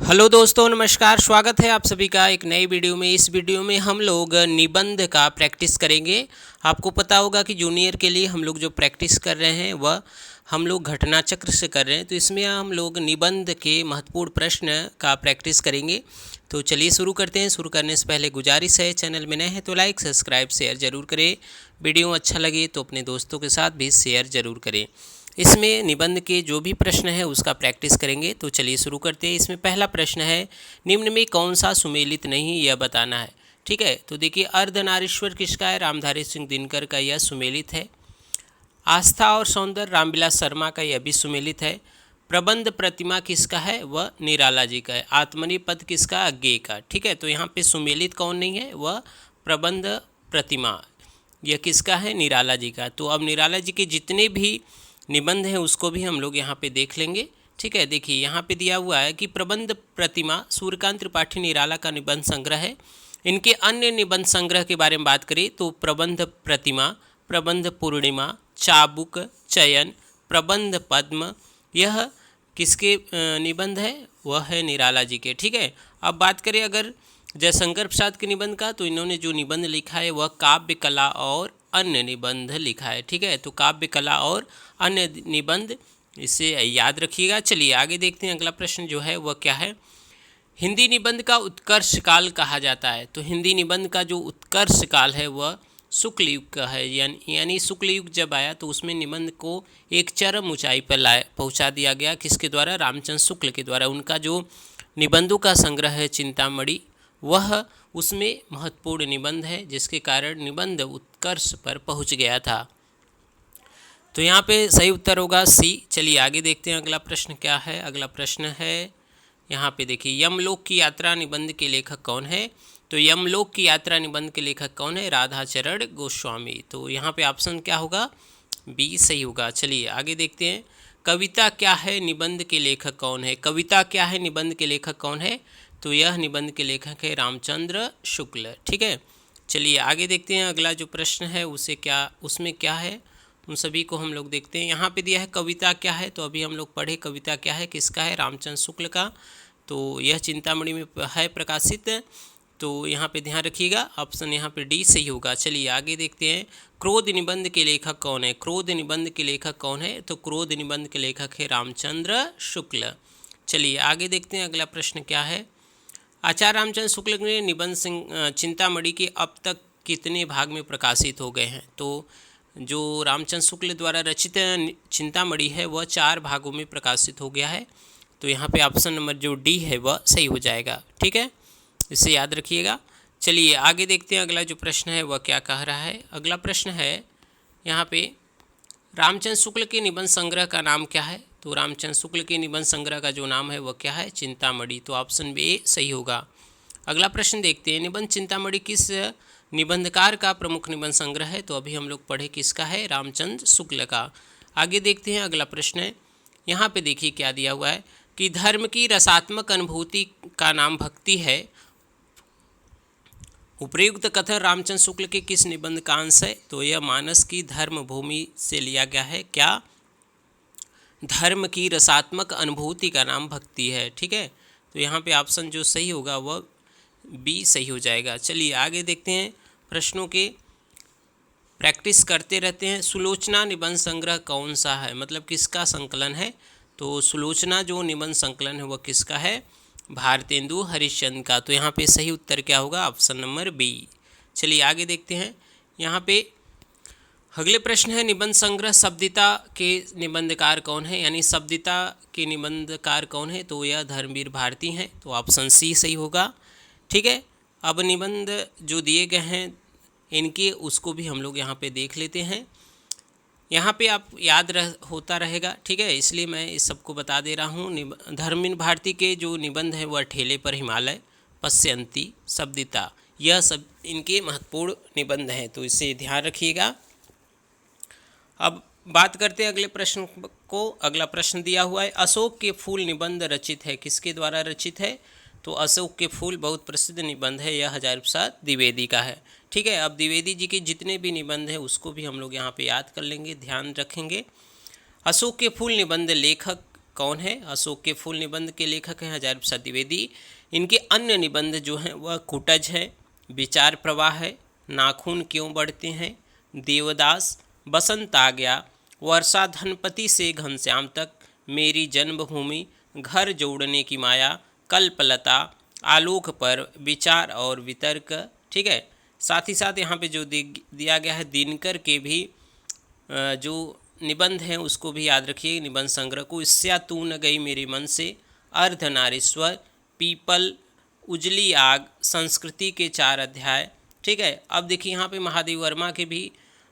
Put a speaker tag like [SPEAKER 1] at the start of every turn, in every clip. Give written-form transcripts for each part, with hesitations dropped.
[SPEAKER 1] Hello दोस्तों, नमस्कार। स्वागत है आप सभी का एक नई वीडियो में। इस वीडियो में हम लोग निबंध का प्रैक्टिस करेंगे। आपको पता होगा कि जूनियर के लिए हम लोग जो प्रैक्टिस कर रहे हैं वह हम लोग घटना चक्र से कर रहे हैं, तो इसमें हम लोग निबंध के महत्वपूर्ण प्रश्न का प्रैक्टिस करेंगे। तो चलिए शुरू करते हैं। शुरू करने से पहले गुजारिश है, चैनल में नए हैं तो लाइक सब्सक्राइब शेयर ज़रूर करें। वीडियो अच्छा लगे तो अपने दोस्तों के साथ भी शेयर ज़रूर करें। इसमें निबंध के जो भी प्रश्न है उसका प्रैक्टिस करेंगे। तो चलिए शुरू करते हैं। इसमें पहला प्रश्न है, निम्न में कौन सा सुमेलित नहीं, यह बताना है। ठीक है, तो देखिए, अर्धनारीश्वर किसका है? रामधारी सिंह दिनकर का, यह सुमेलित है। आस्था और सौंदर्य रामविलास शर्मा का, यह भी सुमेलित है। प्रबंध प्रतिमा किसका है? वह निराला जी का है। आत्मनि पद किसका? अज्ञेय का। ठीक है, तो यहाँ पे सुमेलित कौन नहीं है? वह प्रबंध प्रतिमा, यह किसका है? निराला जी का। तो अब निराला जी के जितने भी निबंध हैं उसको भी हम लोग यहाँ पे देख लेंगे। ठीक है, देखिए यहाँ पे दिया हुआ है कि प्रबंध प्रतिमा सूर्यकांत त्रिपाठी निराला का निबंध संग्रह है। इनके अन्य निबंध संग्रह के बारे में बात करें तो प्रबंध प्रतिमा, प्रबंध पूर्णिमा, चाबुक, चयन, प्रबंध पद्म, यह किसके निबंध है? वह है निराला जी के। ठीक है, अब बात करें अगर जयशंकर प्रसाद के निबंध का, तो इन्होंने जो निबंध लिखा है वह काव्य कला और अन्य निबंध लिखा है। ठीक है, तो काव्य कला और अन्य निबंध, इसे याद रखिएगा। चलिए आगे देखते हैं। अगला प्रश्न जो है वह क्या है? हिंदी निबंध का उत्कर्ष काल कहा जाता है। तो हिंदी निबंध का जो उत्कर्ष काल है वह शुक्ल युग का है। यानी शुक्ल युग जब आया तो उसमें निबंध को एक चरम ऊंचाई पर पहुंचा दिया गया। किसके द्वारा? रामचंद्र शुक्ल के द्वारा। उनका जो निबंधों का संग्रह है चिंतामणि, वह उसमें महत्वपूर्ण निबंध है, जिसके कारण निबंध उत्कर्ष पर पहुंच गया था। तो यहाँ पे सही उत्तर होगा सी। चलिए आगे देखते हैं अगला प्रश्न क्या है। अगला प्रश्न है, यहाँ पे देखिए, यमलोक की यात्रा निबंध के लेखक कौन है? तो यमलोक की यात्रा निबंध के लेखक कौन है? राधाचरण गोस्वामी। तो यहाँ पे ऑप्शन क्या होगा? बी सही होगा। चलिए आगे देखते हैं। कविता क्या है निबंध के लेखक कौन है? कविता क्या है निबंध के लेखक कौन है? तो यह निबंध के लेखक है रामचंद्र शुक्ल। ठीक है, चलिए आगे देखते हैं। अगला जो प्रश्न है उसमें क्या है, उन सभी को हम लोग देखते हैं। यहाँ पे दिया है कविता क्या है, तो अभी हम लोग पढ़े कविता क्या है, किसका है? रामचंद्र शुक्ल का। तो यह चिंतामणि में है प्रकाशित। तो यहाँ पे ध्यान रखिएगा, ऑप्शन यहाँ पे डी सही होगा। चलिए आगे देखते हैं। क्रोध निबंध के लेखक कौन है? क्रोध निबंध के लेखक कौन है? तो क्रोध निबंध के लेखक है रामचंद्र शुक्ल। चलिए आगे देखते हैं। अगला प्रश्न क्या है? आचार्य रामचंद्र शुक्ल ने निबंध चिंतामणि के अब तक कितने भाग में प्रकाशित हो गए हैं? तो जो रामचंद्र शुक्ल द्वारा रचित चिंतामणि है वह 4 भागों में प्रकाशित हो गया है। तो यहाँ पे ऑप्शन नंबर जो डी है वह सही हो जाएगा। ठीक है, इसे याद रखिएगा। चलिए आगे देखते हैं। अगला जो प्रश्न है वह क्या कह रहा है। अगला प्रश्न है यहाँ पे, रामचंद्र शुक्ल के निबंध संग्रह का नाम क्या है? तो रामचंद्र शुक्ल के निबंध संग्रह का जो नाम है वह क्या है? चिंतामणि। तो ऑप्शन बी सही होगा। अगला प्रश्न देखते हैं। निबंध चिंतामणि किस निबंधकार का प्रमुख निबंध संग्रह है? तो अभी हम लोग पढ़े किसका है? रामचंद्र शुक्ल का। आगे देखते हैं। अगला प्रश्न है, यहाँ पे देखिए क्या दिया हुआ है कि धर्म की रसात्मक अनुभूति का नाम भक्ति है। उपयुक्त कथन रामचंद्र शुक्ल के किस निबंध का अंश है? तो यह मानस की धर्म भूमि से लिया गया है। क्या? धर्म की रसात्मक अनुभूति का नाम भक्ति है। ठीक है, तो यहाँ पे ऑप्शन जो सही होगा वह बी सही हो जाएगा। चलिए आगे देखते हैं। प्रश्नों के प्रैक्टिस करते रहते हैं। सुलोचना निबंध संग्रह कौन सा है? मतलब किसका संकलन है? तो सुलोचना जो निबंध संकलन है वह किसका है? भारतेंदु हरिश्चंद्र का। तो यहाँ पे सही उत्तर क्या होगा? Option number B. चलिए आगे देखते हैं। यहाँ पे अगले प्रश्न है, निबंध संग्रह शब्दिता के निबंधकार कौन है? यानी शब्दिता के निबंधकार कौन है? तो यह धर्मवीर भारती हैं। तो ऑप्शन सी सही होगा। ठीक है, अब निबंध जो दिए गए हैं इनके उसको भी हम लोग यहाँ पे देख लेते हैं। यहाँ पे आप याद होता रहेगा। ठीक है, इसलिए मैं इस सबको बता दे रहा हूँ। धर्मवीर भारती के जो निबंध हैं वह ठेले पर हिमालय, पश्यंती, शब्दिता, यह सब इनके महत्वपूर्ण निबंध हैं। तो इसे ध्यान रखिएगा। अब बात करते हैं अगले प्रश्न को। अगला प्रश्न दिया हुआ है, अशोक के फूल निबंध रचित है, किसके द्वारा रचित है? तो अशोक के फूल बहुत प्रसिद्ध निबंध है, यह हजारी प्रसाद द्विवेदी का है। ठीक है, अब द्विवेदी जी के जितने भी निबंध हैं उसको भी हम लोग यहाँ पे याद कर लेंगे, ध्यान रखेंगे। अशोक के फूल निबंध लेखक कौन है? अशोक के फूल निबंध के लेखक हैं हजारी प्रसाद द्विवेदी। इनके अन्य निबंध जो हैं वह कुटज है, विचार प्रवाह है, नाखून क्यों बढ़ते हैं, देवदास, बसंत आ गया, वर्षा धनपति से घनश्याम तक, मेरी जन्मभूमि, घर जोड़ने की माया, कल्पलता, आलोक पर, विचार और वितर्क। ठीक है, साथ ही साथ यहाँ पे जो दिया गया है दिनकर के भी जो निबंध हैं उसको भी याद रखिए निबंध संग्रह को। इससे तू न गई मेरे मन से, अर्धनारीश्वर, पीपल, उजली आग, संस्कृति के 4 अध्याय। ठीक है, अब देखिए यहाँ पे महादेव वर्मा के भी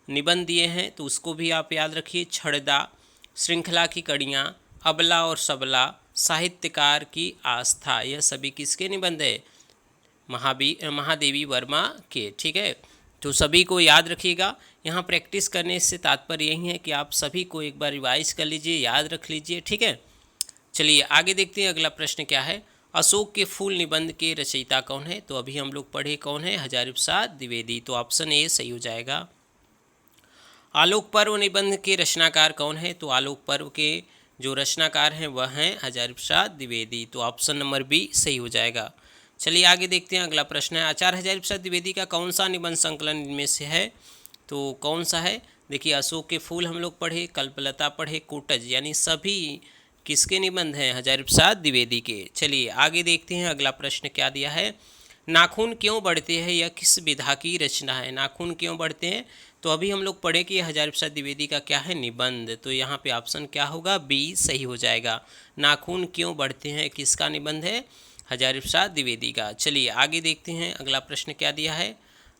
[SPEAKER 1] निबंध दिए हैं तो उसको भी आप याद रखिए। छड़दा, श्रृंखला की कड़ियाँ, अबला और सबला, साहित्यकार की आस्था, यह सभी किसके निबंध है? महादेवी वर्मा के। ठीक है, तो सभी को याद रखिएगा। यहाँ प्रैक्टिस करने से तात्पर्य यही है कि आप सभी को एक बार रिवाइज कर लीजिए, याद रख लीजिए। ठीक है, चलिए आगे देखते हैं अगला प्रश्न क्या है। अशोक के फूल निबंध के रचयिता कौन है? तो अभी हम लोग पढ़े कौन है? हजारी प्रसाद द्विवेदी, तो ऑप्शन ए सही हो जाएगा। आलोक पर्व निबंध के रचनाकार कौन है? तो आलोक पर्व के जो रचनाकार हैं वह हैं हजारी प्रसाद द्विवेदी, तो ऑप्शन नंबर बी सही हो जाएगा। चलिए आगे देखते हैं अगला प्रश्न है। आचार्य हजारी प्रसाद द्विवेदी का कौन सा निबंध संकलन इनमें से है? तो कौन सा है? देखिए अशोक के फूल हम लोग पढ़े, कल्पलता पढ़े, कुटज, यानी सभी किसके निबंध हैं? हजारी प्रसाद द्विवेदी के। चलिए आगे देखते हैं अगला प्रश्न क्या दिया है। नाखून क्यों बढ़ते हैं, यह किस विधा की रचना है? नाखून क्यों बढ़ते हैं, तो अभी हम लोग पढ़े कि हजारी प्रसाद द्विवेदी का क्या है? निबंध, तो यहाँ पे ऑप्शन क्या होगा? बी सही हो जाएगा। नाखून क्यों बढ़ते हैं किसका निबंध है? हजारी प्रसाद द्विवेदी का। चलिए आगे देखते हैं अगला प्रश्न क्या दिया है।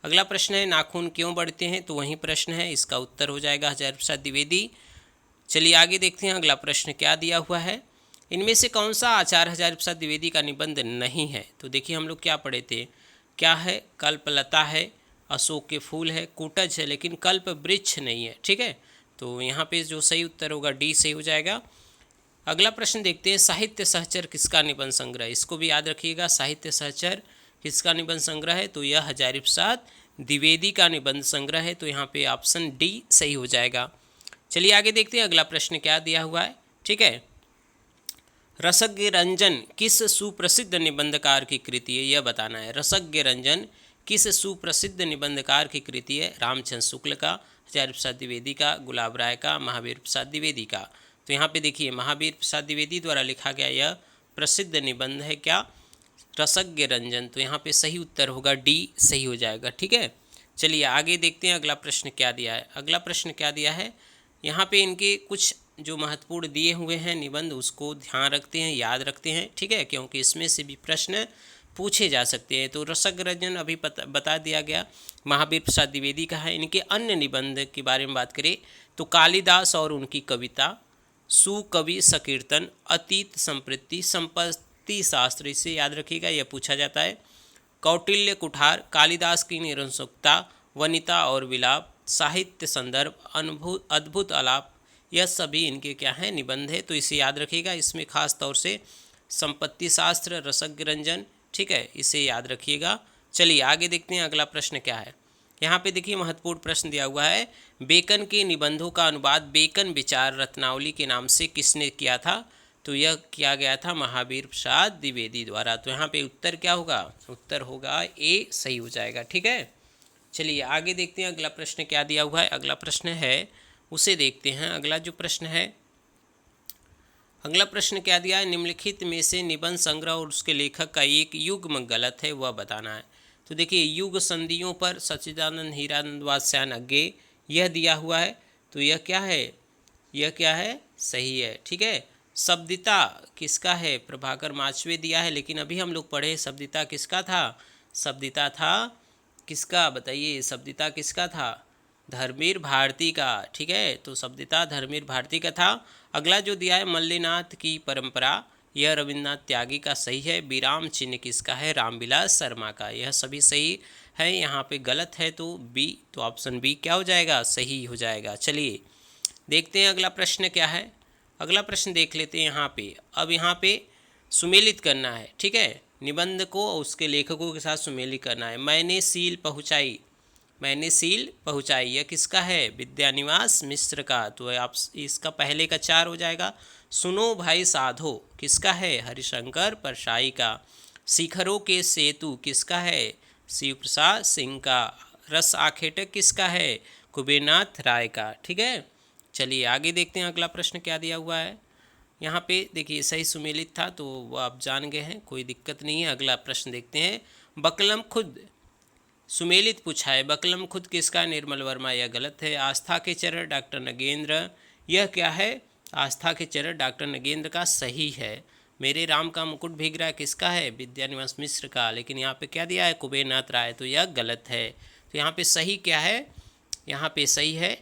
[SPEAKER 1] अगला प्रश्न है नाखून क्यों बढ़ते हैं, तो वही प्रश्न है, इसका उत्तर हो जाएगा हजारी प्रसाद द्विवेदी। चलिए आगे देखते हैं अगला प्रश्न क्या दिया हुआ है। इनमें से कौन सा आचार्य हजारी प्रसाद द्विवेदी का निबंध नहीं है? तो देखिए हम लोग क्या पढ़े थे, क्या है? कल्पलता है, अशोक के फूल है, कुटज है, लेकिन कल्प वृक्ष नहीं है। ठीक है, तो यहाँ पे जो सही उत्तर होगा डी सही हो जाएगा। अगला प्रश्न देखते हैं, साहित्य सहचर किसका निबंध संग्रह? इसको भी याद रखिएगा, साहित्य सहचर किसका निबंध संग्रह है? तो यह हजारी प्रसाद द्विवेदी का निबंध संग्रह है, तो यहाँ पे ऑप्शन डी सही हो जाएगा। चलिए आगे देखते हैं अगला प्रश्न क्या दिया हुआ है। ठीक है, रसज्ञ रंजन किस सुप्रसिद्ध निबंधकार की कृति है, यह बताना है। रसज्ञ रंजन किस सुप्रसिद्ध निबंधकार की कृति है? रामचंद्र शुक्ल का, हजारी प्रसाद द्विवेदी का, गुलाब राय का, महावीर प्रसाद द्विवेदी का। तो यहाँ पे देखिए महावीर प्रसाद द्विवेदी द्वारा लिखा गया यह प्रसिद्ध निबंध है क्या? रसज्ञ रंजन, तो यहाँ पे सही उत्तर होगा डी सही हो जाएगा। ठीक है, चलिए आगे देखते हैं अगला प्रश्न क्या दिया है। अगला प्रश्न क्या दिया है, यहाँ पे इनके कुछ जो महत्वपूर्ण दिए हुए हैं निबंध उसको ध्यान रखते हैं, याद रखते हैं। ठीक है, क्योंकि इसमें से भी प्रश्न पूछे जा सकते हैं। तो रसज्ञ रंजन अभी बता दिया गया, महावीर प्रसाद द्विवेदी का है। इनके अन्य निबंध के बारे में बात करें तो कालिदास और उनकी कविता, सुकवि संकीर्तन, अतीत संप्रति, संपत्ति शास्त्र, इसे याद रखिएगा, यह पूछा जाता है। कौटिल्य कुठार, कालिदास की निरंकुशता, वनिता और विलाप, साहित्य संदर्भ, अद्भुत आलाप, यह सभी इनके क्या हैं? निबंध है, तो इसे याद रखिएगा। इसमें खास तौर से संपत्ति शास्त्र, रसज्ञ रंजन, ठीक है, इसे याद रखिएगा। चलिए आगे देखते हैं अगला प्रश्न क्या है। यहाँ पे देखिए महत्वपूर्ण प्रश्न दिया हुआ है, बेकन के निबंधों का अनुवाद बेकन विचार रत्नावली के नाम से किसने किया था? तो यह किया गया था महावीर प्रसाद द्विवेदी द्वारा। तो यहाँ पे उत्तर क्या होगा? उत्तर होगा ए सही हो जाएगा। ठीक है, चलिए आगे देखते हैं अगला प्रश्न क्या दिया हुआ है। अगला प्रश्न है उसे देखते हैं। अगला जो प्रश्न है, अगला प्रश्न क्या दिया है, निम्नलिखित में से निबंध संग्रह और उसके लेखक का एक युग्म गलत है वह बताना है। तो देखिए युग संधियों पर सच्चिदानंद हीरानंद वात्स्यायन अज्ञेय, यह दिया हुआ है, तो यह क्या है? यह क्या है? सही है। ठीक है, शब्दिता किसका है? प्रभाकर माचवे दिया है, लेकिन अभी हम लोग पढ़े शब्दिता किसका था? शब्दिता था किसका? बताइए, शब्दिता किसका था? धर्मवीर भारती का। ठीक है, तो शब्दिता धर्मवीर भारती का था। अगला जो दिया है मल्लीनाथ की परंपरा, यह रविन्द्रनाथ त्यागी का सही है। विराम चिन्ह किसका है? रामविलास शर्मा का। यह सभी सही है, यहाँ पे गलत है तो बी, तो ऑप्शन बी क्या हो जाएगा? सही हो जाएगा। चलिए देखते हैं अगला प्रश्न क्या है। अगला प्रश्न देख लेते हैं यहाँ पे। अब यहाँ पे सुमेलित करना है। ठीक है, निबंध को उसके लेखकों के साथ सुमेलित करना है। मैंने सील पहुँचाई, मैंने सील पहुँचाई, यह किसका है? विद्यानिवास मिश्र का। तो आप इसका पहले का 4 हो जाएगा। सुनो भाई साधो किसका है? हरिशंकर परशाई का। शिखरों के सेतु किसका है? शिव प्रसाद सिंह का। रस आखेटक किसका है? कुबेरनाथ राय का। ठीक है, चलिए आगे देखते हैं अगला प्रश्न क्या दिया हुआ है। यहाँ पे देखिए सही सुमेलित था तो वो आप जान गए हैं, कोई दिक्कत नहीं है। अगला प्रश्न देखते हैं। बकलम खुद सुमेलित पूछा है, बकलम खुद किसका? निर्मल वर्मा, यह गलत है। आस्था के चरण डॉक्टर नगेंद्र, यह क्या है? आस्था के चरण डॉक्टर नगेंद्र का सही है। मेरे राम का मुकुट भीग रहा है किसका है? विद्यानिवास मिश्र का। लेकिन यहाँ पे क्या दिया है? कुबेरनाथ राय, तो यह गलत है। तो यहाँ पे सही क्या है? यहाँ पे सही है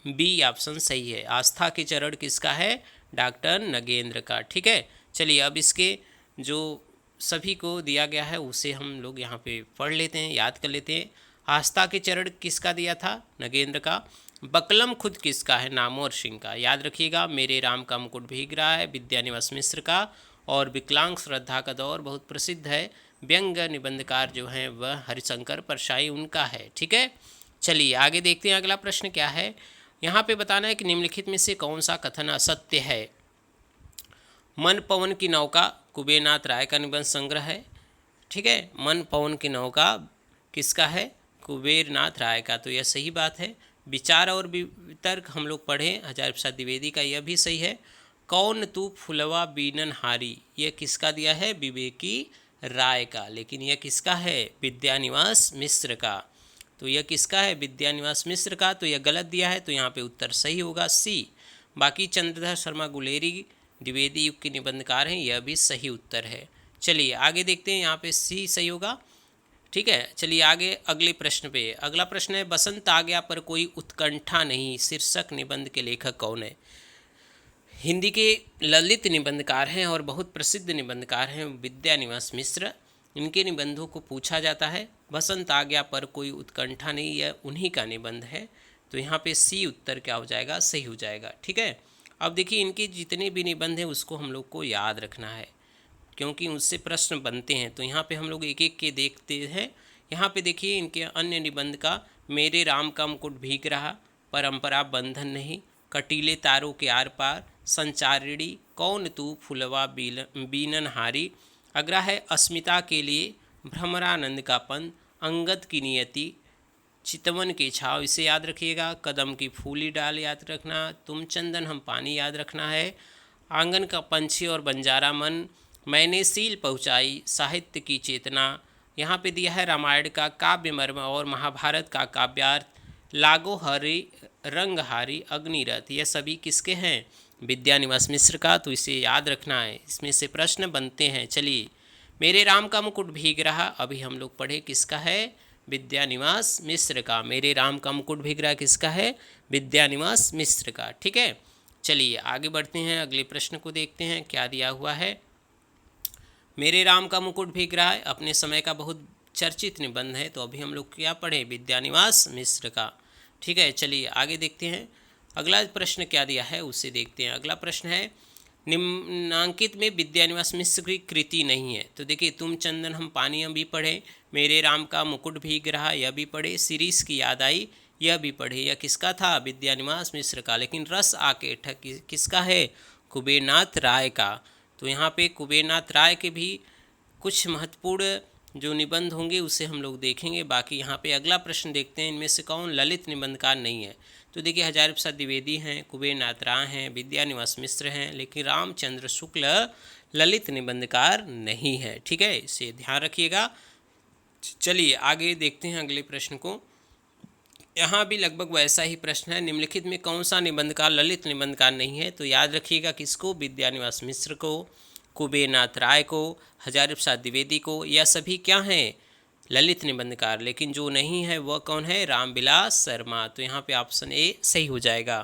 [SPEAKER 1] बी ऑप्शन सही है। आस्था के चरण किसका है? डॉक्टर नगेंद्र का। ठीक है, चलिए अब इसके जो सभी को दिया गया है उसे हम लोग यहाँ पे पढ़ लेते हैं, याद कर लेते हैं। आस्था के चरण किसका दिया था? नगेंद्र का। बकलम खुद किसका है? नामवर सिंह का। याद रखिएगा। मेरे राम का मुकुट भीग रहा है विद्यानिवास मिश्र का। और विकलांग श्रद्धा का दौर बहुत प्रसिद्ध है, व्यंग निबंधकार जो हैं वह हरिशंकर परशाई उनका है। ठीक है, चलिए आगे देखते हैं अगला प्रश्न क्या है। यहाँ पे बताना है कि निम्नलिखित में से कौन सा कथन असत्य है। मन पवन की नौका कुबेरनाथ राय का निबंध संग्रह है। ठीक है, मन पवन की नौका किसका है? कुबेरनाथ राय का। तो यह सही बात है। विचार और वितर्क हम लोग पढ़ें हजारी प्रसाद द्विवेदी का, यह भी सही है। कौन तू फुलवा बीनन हारी, यह किसका दिया है? विवेकी राय का। लेकिन यह किसका है? विद्यानिवास मिश्र का। तो यह किसका है? विद्यानिवास मिश्र का। तो यह गलत दिया है, तो यहाँ पे उत्तर सही होगा सी। बाकी चंद्रधर शर्मा गुलेरी द्विवेदी युग के निबंधकार हैं, यह भी सही उत्तर है। चलिए आगे देखते हैं, यहाँ पे सी सही होगा। ठीक है, चलिए आगे अगले प्रश्न पे। अगला प्रश्न है, बसंत आ गया पर कोई उत्कंठा नहीं शीर्षक निबंध के लेखक कौन है? हिंदी के ललित निबंधकार हैं और बहुत प्रसिद्ध निबंधकार हैं विद्यानिवास मिश्र। इनके निबंधों को पूछा जाता है। बसंत आ गया पर कोई उत्कंठा नहीं, यह उन्हीं का निबंध है। तो यहाँ पे सी उत्तर क्या हो जाएगा? सही हो जाएगा। ठीक है, अब देखिए इनके जितने भी निबंध हैं उसको हम लोग को याद रखना है, क्योंकि उससे प्रश्न बनते हैं। तो यहाँ पे हम लोग एक एक के देखते हैं। यहाँ पे देखिए इनके अन्य निबंध का, मेरे राम का मुकुट भीग रहा, परंपरा बंधन नहीं, कटीले तारों के आर पार, संचारिणी, कौन तू फुलवा बीनन हारी, अगला है अस्मिता के लिए, भ्रमरानंद का पंथ, अंगद की नियति, चितवन के छाव, इसे याद रखिएगा। कदम की फूली डाल याद रखना। तुम चंदन हम पानी याद रखना है। आंगन का पंछी और बंजारा मन, मैंने सील पहुँचाई, साहित्य की चेतना। यहाँ पे दिया है रामायण का काव्य मर्म और महाभारत का काव्यार्थ, लागो हरि रंगहारी, अग्निरथ, यह सभी किसके हैं? विद्यानिवास मिश्र का। तो इसे याद रखना है, इसमें से प्रश्न बनते हैं। चलिए, मेरे राम का मुकुट भीग रहा, अभी हम लोग पढ़े किसका है? विद्यानिवास मिश्र का। मेरे राम का मुकुट भीग रहा किसका है? विद्यानिवास मिश्र का। ठीक है, चलिए आगे बढ़ते हैं, अगले प्रश्न को देखते हैं क्या दिया हुआ है। मेरे राम का मुकुट भीग रहा है अपने समय का बहुत चर्चित निबंध है। तो अभी हम लोग क्या पढ़े? विद्यानिवास मिश्र का। ठीक है, चलिए आगे देखते हैं अगला प्रश्न क्या दिया है उसे देखते हैं। अगला प्रश्न है, निम्नांकित में विद्यानिवास मिश्र की कृति नहीं है। तो देखिए, तुम चंदन हम पानी भी पढ़े, मेरे राम का मुकुट भीग रहा यह भी पढ़े, शिरीष की याद आई यह भी पढ़े। यह किसका था? विद्यानिवास मिश्र का। लेकिन रस आके ठक किसका है? कुबेरनाथ राय का। तो यहाँ पे कुबेरनाथ राय के भी कुछ महत्वपूर्ण जो निबंध होंगे उसे हम लोग देखेंगे। बाकी यहाँ पे अगला प्रश्न देखते हैं, इनमें से कौन ललित निबंधकार नहीं है। तो देखिए, हजारी प्रसाद द्विवेदी हैं, कुबेरनाथ राय हैं, विद्यानिवास मिश्र हैं, लेकिन रामचंद्र शुक्ल ललित निबंधकार नहीं है। ठीक है, इसे ध्यान रखिएगा। चलिए आगे देखते हैं अगले प्रश्न को। यहाँ भी लगभग वैसा ही प्रश्न है, निम्नलिखित में कौन सा निबंधकार ललित निबंधकार नहीं है? तो याद रखिएगा किसको? विद्यानिवास मिश्र को, कुबेरनाथ राय को, हजारी प्रसाद द्विवेदी को। यह सभी क्या हैं? ललित निबंधकार। लेकिन जो नहीं है वह कौन है? रामविलास शर्मा। तो यहाँ पे ऑप्शन ए सही हो जाएगा।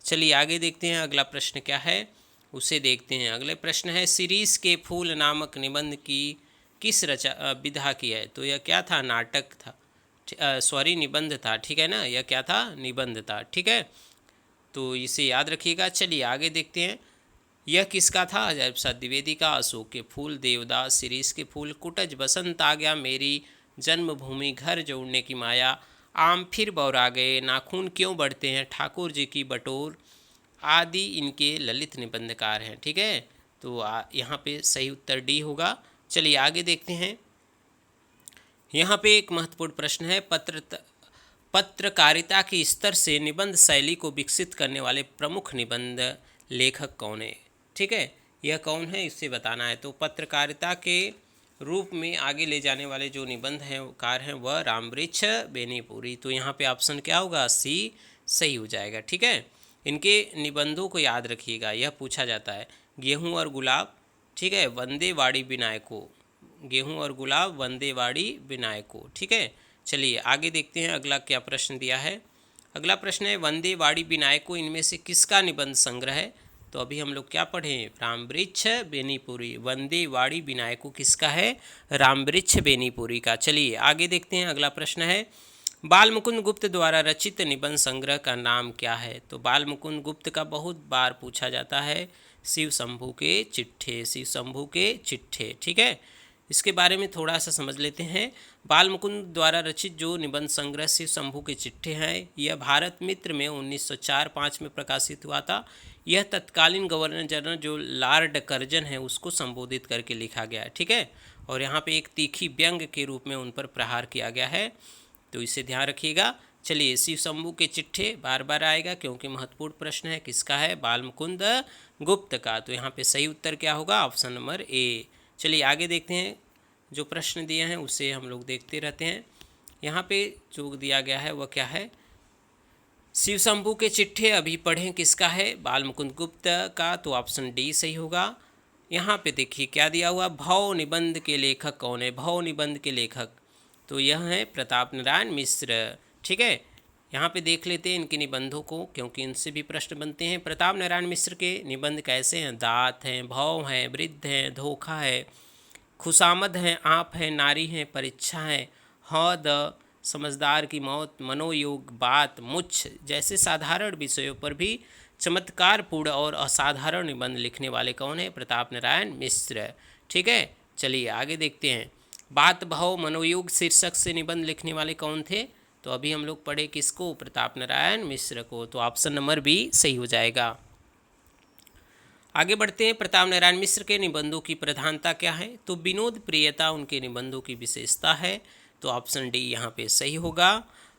[SPEAKER 1] चलिए आगे देखते हैं अगला प्रश्न क्या है उसे देखते हैं। अगले प्रश्न है, शिरीष के फूल नामक निबंध की किस विधा की है? तो यह क्या था? नाटक था, सॉरी निबंध था। ठीक है ना, यह क्या था? निबंध था। ठीक है, तो इसे याद रखिएगा। चलिए आगे देखते हैं, यह किसका था? हजारी प्रसाद द्विवेदी का। अशोक के फूल, देवदास, शिरीष के फूल, कुटज, बसंत आ गया, मेरी जन्मभूमि, घर जोड़ने की माया, आम फिर बौरा गए, नाखून क्यों बढ़ते हैं, ठाकुर जी की बटोर आदि इनके ललित निबंधकार हैं। ठीक है, तो यहाँ पे सही उत्तर डी होगा। चलिए आगे देखते हैं। यहाँ पे एक महत्वपूर्ण प्रश्न है, पत्रकारिता के स्तर से निबंध शैली को विकसित करने वाले प्रमुख निबंध लेखक कौन है। ठीक है, यह कौन है इससे बताना है। तो पत्रकारिता के रूप में आगे ले जाने वाले जो निबंध हैं कार हैं वह रामवृक्ष बेनीपुरी। तो यहाँ पे ऑप्शन क्या होगा, सी सही हो जाएगा। ठीक है, इनके निबंधों को याद रखिएगा, यह पूछा जाता है। गेहूँ और गुलाब, ठीक है, वंदे वाड़ी विनायको, गेहूँ और गुलाब वंदे वाड़ी विनायको। ठीक है, चलिए आगे देखते हैं अगला क्या प्रश्न दिया है। अगला प्रश्न है, वंदे वाड़ी विनायको इनमें से किसका निबंध संग्रह है। तो अभी हम लोग क्या पढ़ें, रामवृक्ष बेनीपुरी। वंदे वाड़ी विनायको किसका है, रामवृक्ष बेनीपुरी का। चलिए आगे देखते हैं। अगला प्रश्न है, बाल मुकुंद गुप्त द्वारा रचित निबंध संग्रह का नाम क्या है। तो बाल मुकुंद गुप्त का बहुत बार पूछा जाता है, शिव शंभू के चिट्ठे, शिव शंभू के चिट्ठे। ठीक है, इसके बारे में थोड़ा सा समझ लेते हैं। बाल मुकुंद द्वारा रचित जो निबंध संग्रह शिव शंभू के चिट्ठे हैं, यह भारत मित्र में 1904-05 में प्रकाशित हुआ था। यह तत्कालीन गवर्नर जनरल जो लॉर्ड कर्जन है उसको संबोधित करके लिखा गया है। ठीक है, और यहाँ पे एक तीखी व्यंग के रूप में उन पर प्रहार किया गया है, तो इसे ध्यान रखिएगा। चलिए, शिव शंभू के चिट्ठे बार बार आएगा क्योंकि महत्वपूर्ण प्रश्न है। किसका है, बाल मुकुंद गुप्त का। तो यहाँ पे सही उत्तर क्या होगा, ऑप्शन नंबर ए। चलिए आगे देखते हैं। जो प्रश्न दिए हैं उसे हम लोग देखते रहते हैं। यहाँ पे जो दिया गया है वह क्या है, शिव शंभू के चिट्ठे अभी पढ़ें किसका है, बाल मुकुंद गुप्त का। तो ऑप्शन डी सही होगा। यहाँ पे देखिए क्या दिया हुआ, भव निबंध के लेखक कौन है। भव निबंध के लेखक तो यह है प्रताप नारायण मिश्र। ठीक है, यहाँ पे देख लेते हैं इनके निबंधों को क्योंकि इनसे भी प्रश्न बनते हैं। प्रताप नारायण मिश्र के निबंध कैसे हैं, दात हैं, भव हैं, वृद्ध हैं, धोखा है, खुशामद हैं, आप हैं, नारी हैं, परीक्षा है, द समझदार की मौत, मनोयोग, बात, मुच्छ जैसे साधारण विषयों पर भी चमत्कारपूर्ण और असाधारण निबंध लिखने वाले कौन है, प्रताप नारायण मिश्र। ठीक है, चलिए आगे देखते हैं। बात, भाव, मनोयोग शीर्षक से निबंध लिखने वाले कौन थे। तो अभी हम लोग पढ़े किसको, प्रताप नारायण मिश्र को। तो ऑप्शन नंबर बी सही हो जाएगा। आगे बढ़ते हैं। प्रताप नारायण मिश्र के निबंधों की प्रधानता क्या है। तो विनोद प्रियता उनके निबंधों की विशेषता है। तो ऑप्शन डी यहाँ पे सही होगा।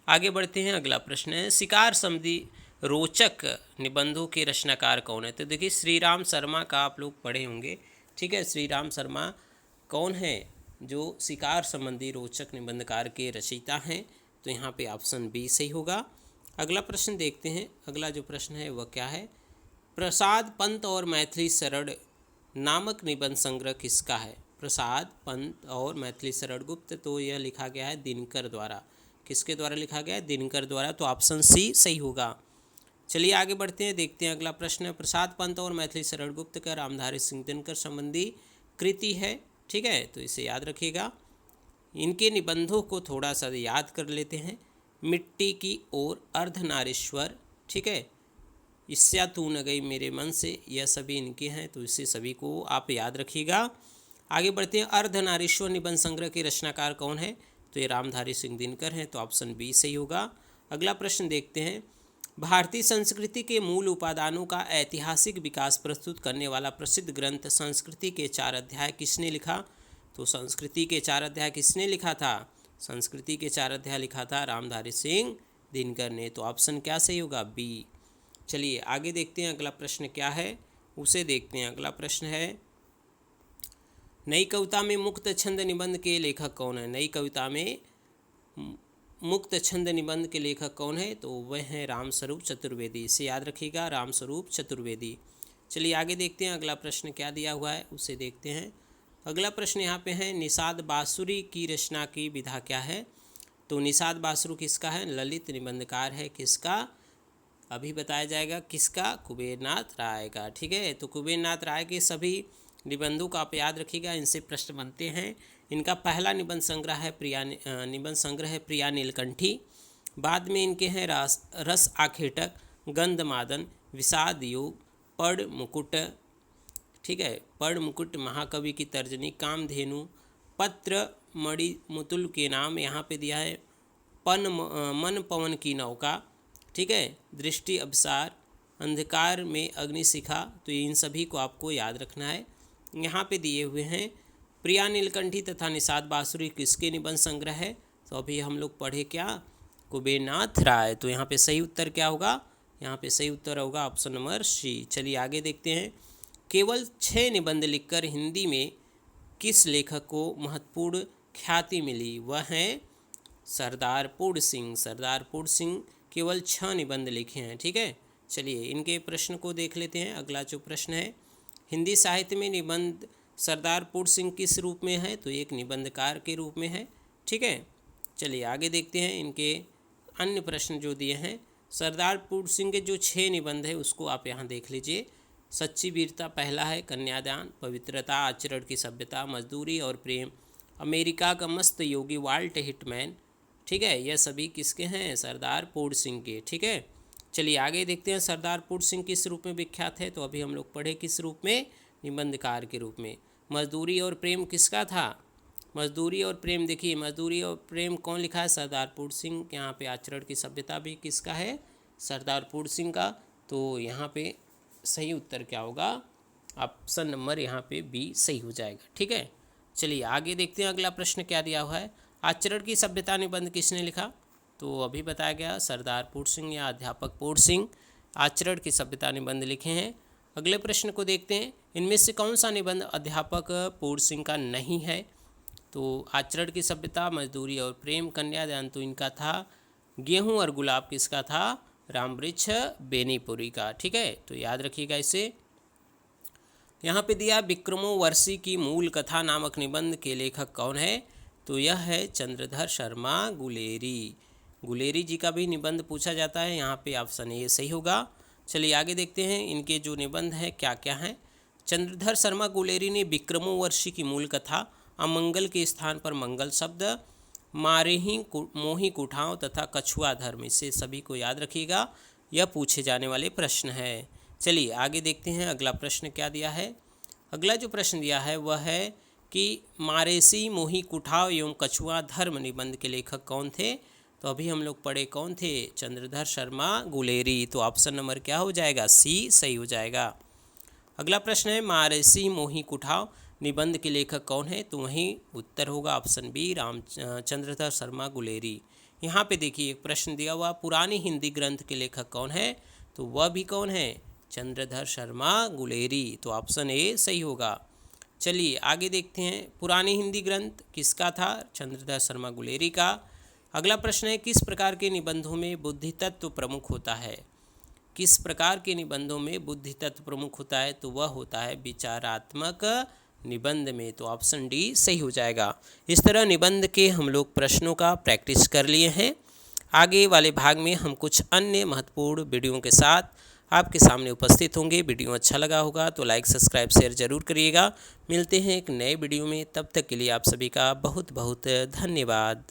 [SPEAKER 1] आगे बढ़ते हैं। अगला प्रश्न है, शिकार संबंधी रोचक निबंधों के रचनाकार कौन है। तो देखिए श्री राम शर्मा का आप लोग पढ़े होंगे। ठीक है, श्री राम शर्मा कौन है, जो शिकार संबंधी रोचक निबंधकार के रचयिता हैं। तो यहाँ पे ऑप्शन बी सही होगा। अगला प्रश्न देखते हैं। अगला जो प्रश्न है वह क्या है, प्रसाद पंत और मैथिली शरण नामक निबंध संग्रह किसका है। प्रसाद पंत और मैथिली शरण गुप्त, तो यह लिखा गया है दिनकर द्वारा। किसके द्वारा लिखा गया है, दिनकर द्वारा। तो ऑप्शन सी सही होगा। चलिए आगे बढ़ते हैं, देखते हैं अगला प्रश्न है, प्रसाद पंत और मैथिली शरण गुप्त का रामधारी सिंह दिनकर संबंधी कृति है। ठीक है, तो इसे याद रखिएगा। इनके निबंधों को थोड़ा सा याद कर लेते हैं। मिट्टी की ओर, अर्धनारीश्वर, ठीक है, ईर्ष्या तू न गई मेरे मन से, यह सभी इनके हैं। तो इसे सभी को आप याद रखिएगा। आगे बढ़ते हैं। अर्धनारीश्वर निबंध संग्रह के रचनाकार कौन है। तो ये रामधारी सिंह दिनकर हैं। तो ऑप्शन बी सही होगा। अगला प्रश्न देखते हैं, भारतीय संस्कृति के मूल उपादानों का ऐतिहासिक विकास प्रस्तुत करने वाला प्रसिद्ध ग्रंथ संस्कृति के 4 अध्याय किसने लिखा। तो संस्कृति के 4 अध्याय किसने लिखा था, संस्कृति के 4 अध्याय लिखा था रामधारी सिंह दिनकर ने। तो ऑप्शन क्या सही होगा, बी। चलिए आगे देखते हैं अगला प्रश्न क्या है, उसे देखते हैं। अगला प्रश्न है, नई कविता में मुक्त छंद निबंध के लेखक कौन है। नई कविता में मुक्त छंद निबंध के लेखक कौन है। तो वह हैं रामस्वरूप चतुर्वेदी। इसे याद रखिएगा, रामस्वरूप चतुर्वेदी। चलिए आगे देखते हैं अगला प्रश्न क्या दिया हुआ है, उसे देखते हैं। अगला प्रश्न यहाँ पे है, निषाद बांसुरी की रचना की विधा क्या है। तो निषाद बांसुरी किसका है, ललित निबंधकार है। किसका, अभी बताया जाएगा। किसका, कुबेरनाथ राय का। ठीक है, तो कुबेरनाथ राय के सभी निबंधों का आप याद रखिएगा, इनसे प्रश्न बनते हैं। इनका पहला निबंध संग्रह है प्रिया नीलकंठी। बाद में इनके हैं रस आखेटक, गंधमादन, विषाद योग, पड़ मुकुट, ठीक है, पड़ मुकुट, महाकवि की तर्जनी, कामधेनु, पत्र मणि मुतुल के नाम यहाँ पे दिया है, मन पवन की नौका, ठीक है, दृष्टि अवसार, अंधकार में अग्निशिखा, तो इन सभी को आपको याद रखना है। यहाँ पे दिए हुए हैं प्रिया नीलकंठी तथा निषाद बांसुरी किसके निबंध संग्रह है, तो अभी हम लोग पढ़े क्या, कुबेरनाथ राय। तो यहाँ पे सही उत्तर क्या होगा, यहाँ पे सही उत्तर होगा ऑप्शन नंबर सी। चलिए आगे देखते हैं। केवल 6 निबंध लिखकर हिंदी में किस लेखक को महत्वपूर्ण ख्याति मिली, वह हैं सरदार पूर्ण सिंह। सरदार पूर्ण सिंह केवल 6 निबंध लिखे हैं, ठीक है। चलिए इनके प्रश्न को देख लेते हैं। अगला जो प्रश्न है, हिंदी साहित्य में निबंध सरदार पूर्ण सिंह किस रूप में है, तो एक निबंधकार के रूप में है, ठीक है। चलिए आगे देखते हैं इनके अन्य प्रश्न जो दिए हैं। सरदार पूर्ण सिंह के जो 6 निबंध है उसको आप यहाँ देख लीजिए। सच्ची वीरता पहला है, कन्यादान, पवित्रता, आचरण की सभ्यता, मजदूरी और प्रेम, अमेरिका का मस्त योगी, वाल्ट हिटमैन, ठीक है, यह सभी किसके हैं, सरदार पूर्ण सिंह के, ठीक है। चलिए आगे देखते हैं सरदार पूर्ण सिंह किस रूप में विख्यात है, तो अभी हम लोग पढ़े किस रूप में, निबंधकार के रूप में। मजदूरी और प्रेम किसका था, मजदूरी और प्रेम, देखिए मजदूरी और प्रेम कौन लिखा है, सरदार पूर्ण सिंह। यहाँ पे आचरण की सभ्यता भी किसका है, सरदार पूर्ण सिंह का। तो यहाँ पे सही उत्तर क्या होगा, ऑप्शन नंबर यहाँ पे बी सही हो जाएगा, ठीक है। चलिए आगे देखते हैं अगला प्रश्न क्या दिया हुआ है। आचरण की सभ्यता निबंध किसने लिखा, तो अभी बताया गया सरदार पूर्ण सिंह या अध्यापक पूर्ण सिंह आचरण की सभ्यता निबंध लिखे हैं। अगले प्रश्न को देखते हैं, इनमें से कौन सा निबंध अध्यापक पूर्ण सिंह का नहीं है, तो आचरण की सभ्यता, मजदूरी और प्रेम, कन्यादान तो इनका था। गेहूं और गुलाब किसका था, रामवृक्ष बेनीपुरी का, ठीक है। तो याद रखिएगा इसे। यहाँ पे दिया विक्रमोर्वशी की मूल कथा नामक निबंध के लेखक कौन है, तो यह है चंद्रधर शर्मा गुलेरी। गुलेरी जी का भी निबंध पूछा जाता है, यहाँ पे ऑप्शन ए सही होगा। चलिए आगे देखते हैं इनके जो निबंध हैं क्या क्या हैं। चंद्रधर शर्मा गुलेरी ने विक्रमोर्वशी की मूल कथा, अमंगल के स्थान पर मंगल शब्द, मारेही मोही कुठाओं तथा कछुआ धर्म, इसे सभी को याद रखिएगा, यह पूछे जाने वाले प्रश्न है। चलिए आगे देखते हैं अगला प्रश्न क्या दिया है। अगला जो प्रश्न दिया है वह है कि मारेसी मोही कुठाव एवं कछुआ धर्म निबंध के लेखक कौन थे, तो अभी हम लोग पढ़े कौन थे, चंद्रधर शर्मा गुलेरी। तो ऑप्शन नंबर क्या हो जाएगा, सी सही हो जाएगा। अगला प्रश्न है मारेसी मोही कुठाव निबंध के लेखक कौन है, तो वहीं उत्तर होगा ऑप्शन बी चंद्रधर शर्मा गुलेरी। यहाँ पे देखिए एक प्रश्न दिया हुआ, पुरानी हिंदी ग्रंथ के लेखक कौन है, तो वह भी कौन है, चंद्रधर शर्मा गुलेरी। तो ऑप्शन ए सही होगा। चलिए आगे देखते हैं, पुरानी हिंदी ग्रंथ किसका था, चंद्रधर शर्मा गुलेरी का। अगला प्रश्न है किस प्रकार के निबंधों में बुद्धि तत्व प्रमुख होता है, किस प्रकार के निबंधों में बुद्धि तत्व प्रमुख होता है, तो वह होता है विचारात्मक निबंध में। तो ऑप्शन डी सही हो जाएगा। इस तरह निबंध के हम लोग प्रश्नों का प्रैक्टिस कर लिए हैं। आगे वाले भाग में हम कुछ अन्य महत्वपूर्ण वीडियो के साथ आपके सामने उपस्थित होंगे। वीडियो अच्छा लगा होगा तो लाइक सब्सक्राइब शेयर जरूर करिएगा। मिलते हैं एक नए वीडियो में, तब तक के लिए आप सभी का बहुत बहुत धन्यवाद।